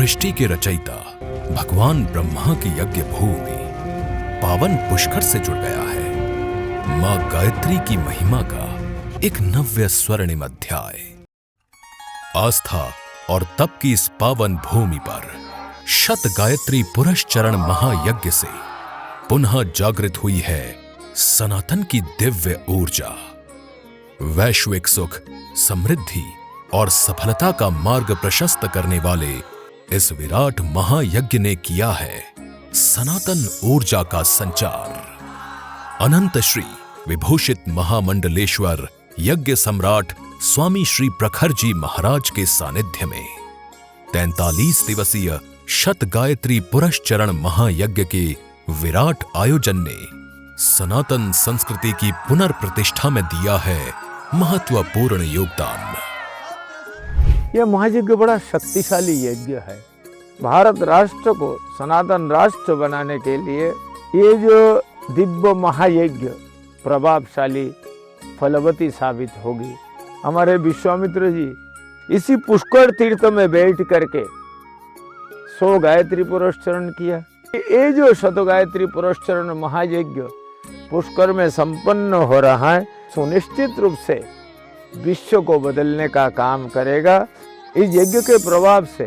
सृष्टि के रचयिता भगवान ब्रह्मा की यज्ञ भूमि पावन पुष्कर से जुड़ गया है। मां गायत्री की महिमा का एक नव्य स्वर्णिम अध्याय। आस्था और तप की इस पावन भूमि पर शत गायत्री पुरस्चरण महायज्ञ से पुनः जागृत हुई है सनातन की दिव्य ऊर्जा। वैश्विक सुख, समृद्धि और सफलता का मार्ग प्रशस्त करने वाले इस विराट महायज्ञ ने किया है सनातन ऊर्जा का संचार। अनंत श्री विभूषित महामंडलेश्वर यज्ञ सम्राट स्वामी श्री प्रखर जी महाराज के सानिध्य में 43 दिवसीय शत गायत्री पुरस्चरण महायज्ञ के विराट आयोजन ने सनातन संस्कृति की पुनर्प्रतिष्ठा में दिया है महत्वपूर्ण योगदान। यह महायज्ञ बड़ा शक्तिशाली यज्ञ है। भारत राष्ट्र को सनातन राष्ट्र बनाने के लिए ये जो दिव्य महायज्ञ प्रभावशाली फलवती साबित होगी। हमारे विश्वामित्र जी इसी पुष्कर तीर्थ में बैठ करके 100 गायत्री पुरस्चरण किया। ये जो शत गायत्री पुरस्चरण महायज्ञ पुष्कर में संपन्न हो रहा है, सुनिश्चित रूप से विश्व को बदलने का काम करेगा। इस यज्ञ के प्रभाव से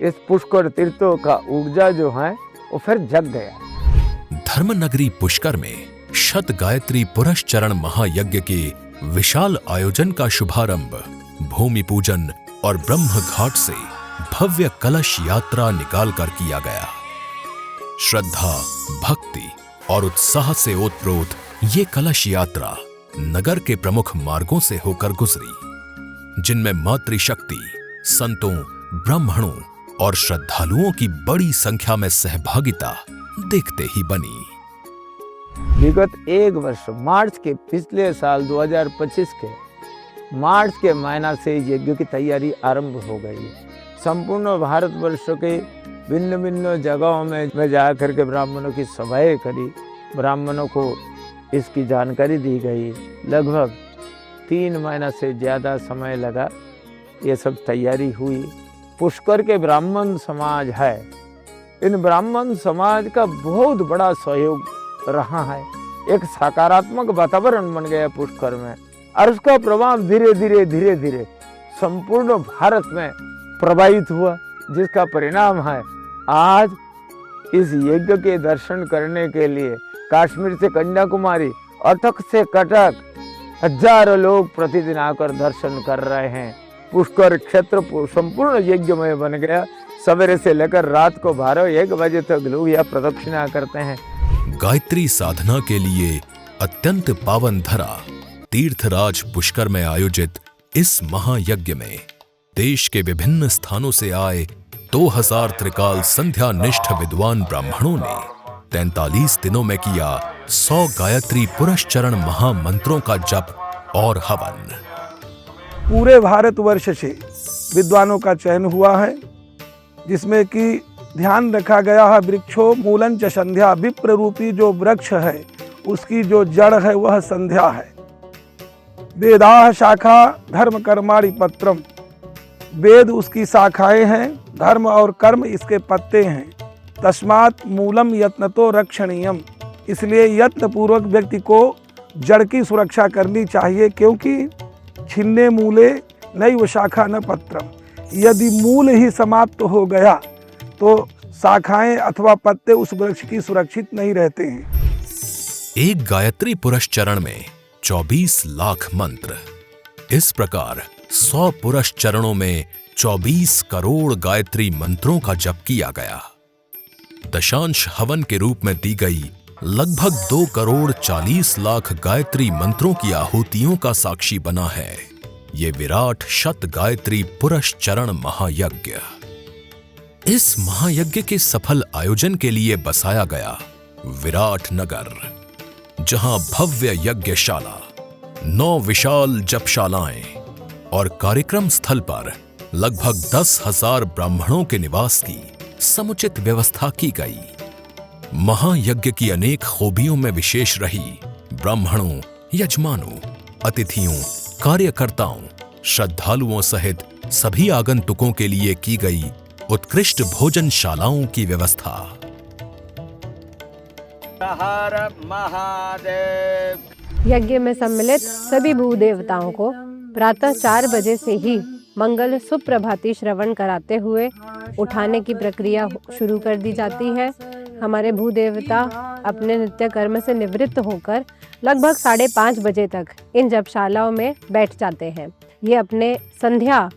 इस पुष्कर तीर्थों का ऊर्जा जो है वो फिर जग गया। धर्मनगरी पुष्कर में शत गायत्री पुरस्चरण महायज्ञ के विशाल आयोजन का शुभारंभ भूमि पूजन और ब्रह्म घाट से भव्य कलश यात्रा निकालकर किया गया। श्रद्धा, भक्ति और उत्साह से ओतप्रोत ये कलश यात्रा नगर के प्रमुख मार्गों से होकर गुजरी, जिनमें मातृशक्ति, संतों, ब्राह्मणों और श्रद्धालुओं की बड़ी संख्या में सहभागिता देखते ही बनी। विगत एक वर्ष मार्च के पिछले साल 2025 के मार्च के महीना से यज्ञ की तैयारी आरंभ हो गई। संपूर्ण भारतवर्ष के भिन्न भिन्न जगहों में जाकर के ब्राह्मणों की सभाएं करी, ब्राह्मणों को इसकी जानकारी दी गई। लगभग 3 महीना से ज़्यादा समय लगा, ये सब तैयारी हुई। पुष्कर के ब्राह्मण समाज है, इन ब्राह्मण समाज का बहुत बड़ा सहयोग रहा है। एक सकारात्मक वातावरण बन गया पुष्कर में और उसका प्रभाव धीरे धीरे संपूर्ण भारत में प्रभावित हुआ, जिसका परिणाम है आज इस यज्ञ के दर्शन करने के लिए कश्मीर से कन्याकुमारी और तक से कटक हजारों लोग प्रतिदिन आकर दर्शन कर रहे हैं। पुष्कर क्षेत्र संपूर्ण यज्ञमय बन गया। सवेरे से लेकर रात को 12-1 बजे तक लोग यह प्रदक्षिणा करते हैं। गायत्री साधना के लिए अत्यंत पावन धरा तीर्थराज पुष्कर में आयोजित इस महायज्ञ में देश के विभिन्न स्थानों से आए 2000 त्रिकाल संध्या निष्ठ विद्वान ब्राह्मणों ने 43 दिनों में किया 100 गायत्री पुरस्चरण महामंत्रों का जप और हवन। पूरे भारतवर्ष से विद्वानों का चयन हुआ है, जिसमें कि ध्यान रखा गया है वृक्षो मूलं च संध्या। विप्र रूपी जो वृक्ष है उसकी जो जड़ है वह संध्या है। वेदाः शाखा धर्म कर्माणि पत्रम, वेद उसकी शाखाएं हैं, धर्म और कर्म इसके पत्ते हैं। तस्मात् मूलम यत्नतो रक्षणीयम, इसलिए यत्न पूर्वक व्यक्ति को जड़ की सुरक्षा करनी चाहिए, क्योंकि छिन्ने मूले नैव शाखा न पत्रम। यदि मूल ही समाप्त हो गया तो शाखाएं अथवा पत्ते उस वृक्ष की सुरक्षित नहीं रहते हैं। एक गायत्री पुरस्चरण में 24 लाख मंत्र। इस प्रकार 100 पुरस्चरणों में 24 करोड़ गायत्री मंत्रों का जप किया गया। दशांश हवन के रूप में दी गई लगभग 2 करोड़ 40 लाख गायत्री मंत्रों की आहुतियों का साक्षी बना है ये विराट शत गायत्री पुरस्चरण महायज्ञ। इस महायज्ञ के सफल आयोजन के लिए बसाया गया विराट नगर, जहां भव्य यज्ञशाला, 9 विशाल जपशालाएं और कार्यक्रम स्थल पर लगभग 10,000 ब्राह्मणों के निवास की समुचित व्यवस्था की गई। महायज्ञ की अनेक खूबियों में विशेष रही ब्राह्मणों, यजमानों, अतिथियों, कार्यकर्ताओं, श्रद्धालुओं सहित सभी आगंतुकों के लिए की गई उत्कृष्ट भोजनशालाओं की व्यवस्था। हर महादेव। यज्ञ में सम्मिलित सभी भूदेवताओं को प्रातः 4 बजे से ही मंगल सुप्रभाती श्रवण कराते हुए उठाने की प्रक्रिया शुरू कर दी जाती है। हमारे भूदेवता अपने नित्य कर्म से निवृत्त होकर लगभग 5:30 बजे तक इन जपशालाओं में बैठ जाते हैं। ये अपने संध्या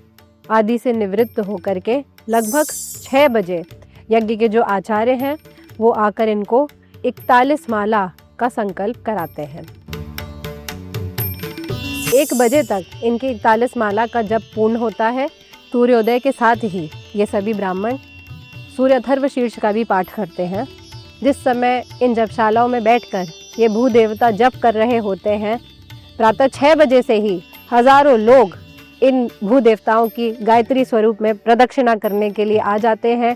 आदि से निवृत्त होकर के लगभग 6 बजे यज्ञ के जो आचार्य हैं वो आकर इनको 41 माला का संकल्प कराते हैं। 1 बजे तक इनकी 41 माला का जप पूर्ण होता है। सूर्योदय के साथ ही ये सभी ब्राह्मण सूर्य अथर्व शीर्ष का भी पाठ करते हैं। जिस समय इन जपशालाओं में बैठकर ये भूदेवता जप कर रहे होते हैं, प्रातः 6 बजे से ही हजारों लोग इन भूदेवताओं की गायत्री स्वरूप में प्रदक्षिणा करने के लिए आ जाते हैं।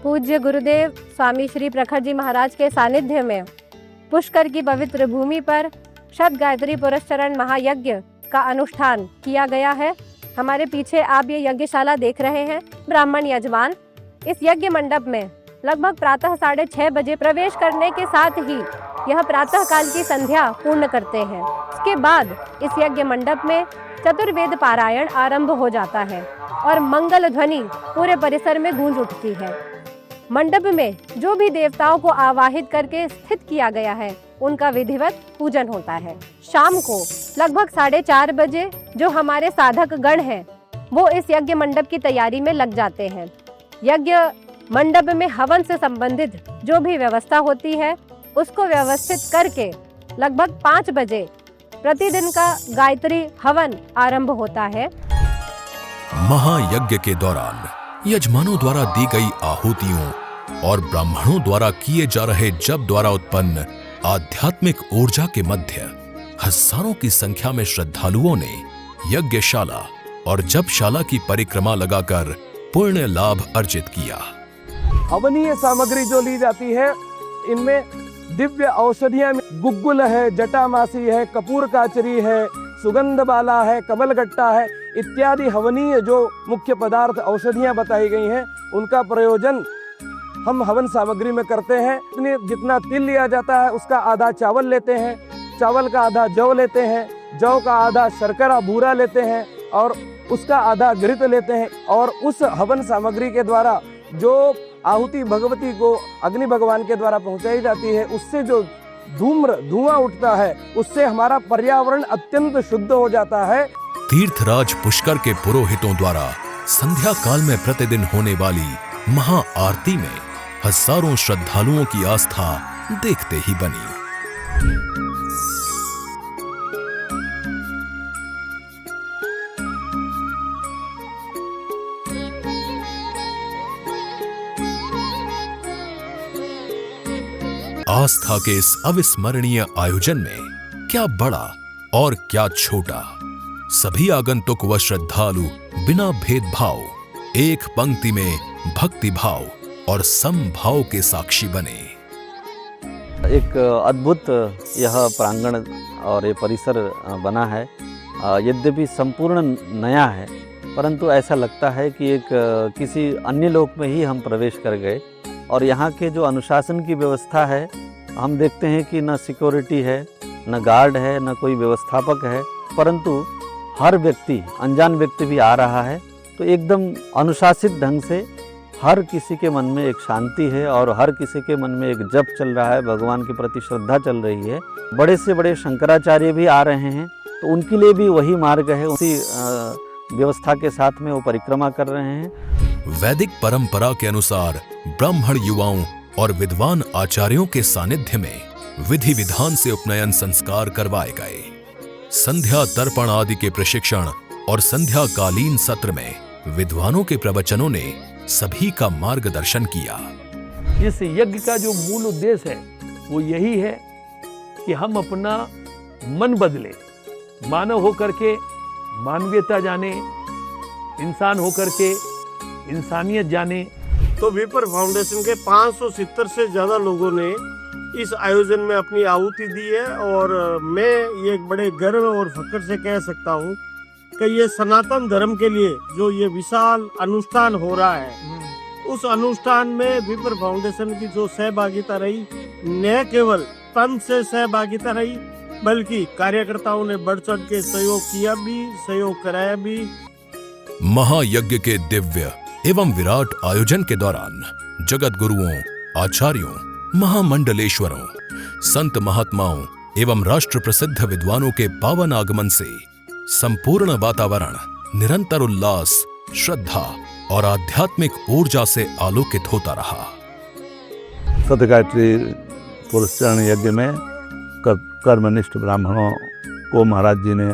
पूज्य गुरुदेव स्वामी श्री प्रखर जी महाराज के सानिध्य में पुष्कर की पवित्र भूमि पर शत गायत्री पुरस्चरण महायज्ञ का अनुष्ठान किया गया है। हमारे पीछे आप ये यज्ञशाला देख रहे हैं। ब्राह्मण यजमान इस यज्ञ मंडप में लगभग प्रातः 6:30 बजे प्रवेश करने के साथ ही यह प्रातः काल की संध्या पूर्ण करते हैं। उसके बाद इस यज्ञ मंडप में चतुर्वेद पारायण आरंभ हो जाता है और मंगल ध्वनि पूरे परिसर में गूंज उठती है। मंडप में जो भी देवताओं को आवाहित करके स्थित किया गया है उनका विधिवत पूजन होता है। शाम को लगभग 4:30 बजे जो हमारे साधक गण हैं वो इस यज्ञ मंडप की तैयारी में लग जाते हैं। यज्ञ मंडप में हवन से संबंधित जो भी व्यवस्था होती है उसको व्यवस्थित करके लगभग 5 बजे प्रतिदिन का गायत्री हवन आरंभ होता है। महायज्ञ के दौरान यजमानों द्वारा दी गई आहुतियों और ब्राह्मणों द्वारा किए जा रहे जप द्वारा उत्पन्न आध्यात्मिक ऊर्जा के मध्य हजारों की संख्या में श्रद्धालुओं ने यज्ञशाला और जपशाला की परिक्रमा लगाकर पुण्य लाभ अर्जित किया। हवनीय सामग्री जो ली जाती है इनमें दिव्य औषधियां, गुग्गुल है, जटामासी है, कपूर काचरी है, सुगंध बाला है, कमलगट्टा है इत्यादि हवनीय जो मुख्य पदार्थ औषधियां बताई गई हैं उनका प्रयोजन हम हवन सामग्री में करते हैं। जितना तिल लिया जाता है उसका आधा चावल लेते हैं, चावल का आधा जौ लेते हैं, जौ का आधा शर्करा भूरा लेते हैं और उसका आधा घृत लेते हैं और उस हवन सामग्री के द्वारा जो आहुति भगवती को अग्नि भगवान के द्वारा पहुंचाई जाती है उससे जो धुआं उठता है उससे हमारा पर्यावरण अत्यंत शुद्ध हो जाता है। तीर्थराज पुष्कर के पुरोहितों द्वारा संध्या काल में प्रतिदिन होने वाली महा आरती में हजारों श्रद्धालुओं की आस्था देखते ही बनी। आस्था के इस अविस्मरणीय आयोजन में क्या बड़ा और क्या छोटा, सभी आगंतुक व श्रद्धालु बिना भेदभाव एक पंक्ति में भक्ति भाव और समभाव के साक्षी बने। एक अद्भुत यह प्रांगण और ये परिसर बना है। यद्यपि संपूर्ण नया है परंतु ऐसा लगता है कि एक किसी अन्य लोक में ही हम प्रवेश कर गए। और यहाँ के जो अनुशासन की व्यवस्था है हम देखते हैं कि न सिक्योरिटी है, न गार्ड है, न कोई व्यवस्थापक है, परंतु हर व्यक्ति, अनजान व्यक्ति भी आ रहा है तो एकदम अनुशासित ढंग से हर किसी के मन में एक शांति है और हर किसी के मन में एक जप चल रहा है, भगवान के प्रति श्रद्धा चल रही है। बड़े से बड़े शंकराचार्य भी आ रहे हैं तो उनके लिए भी वही मार्ग है, उसी व्यवस्था के साथ में वो परिक्रमा कर रहे हैं। वैदिक परंपरा के अनुसार ब्राह्मण युवाओं और विद्वान आचार्यों के सानिध्य में विधि विधान से उपनयन संस्कार करवाए गए। संध्या तर्पण आदि के प्रशिक्षण और संध्या कालीन सत्र में विद्वानों के प्रवचनों ने सभी का मार्गदर्शन किया। इस यज्ञ का जो मूल उद्देश्य है वो यही है कि हम अपना मन बदले, मानव होकर के मानवीयता जाने, इंसान होकर के इंसानियत जाने। तो विपर फाउंडेशन के 570 से ज़्यादा लोगों ने इस आयोजन में अपनी आहुति दी है और मैं ये एक बड़े गर्व और फख्र से कह सकता हूँ कि ये सनातन धर्म के लिए जो ये विशाल अनुष्ठान हो रहा है, उस अनुष्ठान में विप्र फाउंडेशन की जो सहभागिता रही, न केवल तन से सहभागिता रही बल्कि कार्यकर्ताओं ने बढ़ चढ़ के सहयोग किया भी, सहयोग कराया भी। महायज्ञ के दिव्य एवं विराट आयोजन के दौरान जगत गुरुओं, आचार्यों, महामंडलेश्वरों, संत महात्माओं एवं राष्ट्र प्रसिद्ध विद्वानों के पावन आगमन से संपूर्ण वातावरण निरंतर उल्लास, श्रद्धा और आध्यात्मिक ऊर्जा से आलोकित होता रहा। सतगायत्री पुरस्चरण यज्ञ में कर्मनिष्ठ ब्राह्मणों को महाराज जी ने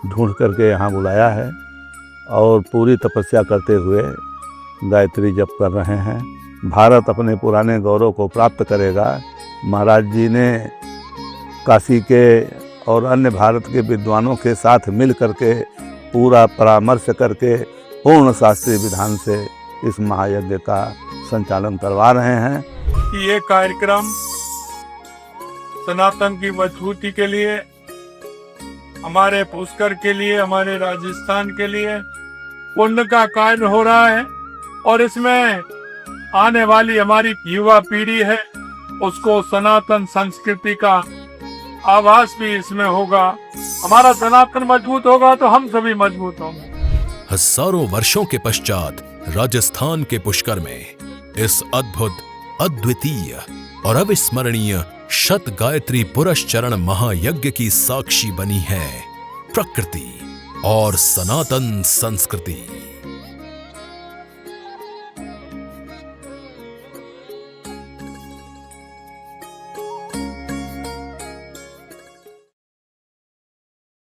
ढूंढ करके यहाँ बुलाया है और पूरी तपस्या करते हुए गायत्री जप कर रहे हैं। भारत अपने पुराने गौरव को प्राप्त करेगा। महाराज जी ने काशी के और अन्य भारत के विद्वानों के साथ मिल करके पूरा परामर्श करके पूर्ण शास्त्रीय विधान से इस महायज्ञ का संचालन करवा रहे हैं। ये कार्यक्रम सनातन की मजबूती के लिए, हमारे पुष्कर के लिए, हमारे राजस्थान के लिए पुण्य का कार्य हो रहा है और इसमें आने वाली हमारी युवा पीढ़ी है उसको सनातन संस्कृति का आभास भी इसमें होगा। हमारा सनातन मजबूत होगा तो हम सभी मजबूत होंगे। हजारों वर्षों के पश्चात राजस्थान के पुष्कर में इस अद्भुत, अद्वितीय और अविस्मरणीय शत गायत्री पुरस्चरण महायज्ञ की साक्षी बनी है प्रकृति और सनातन संस्कृति।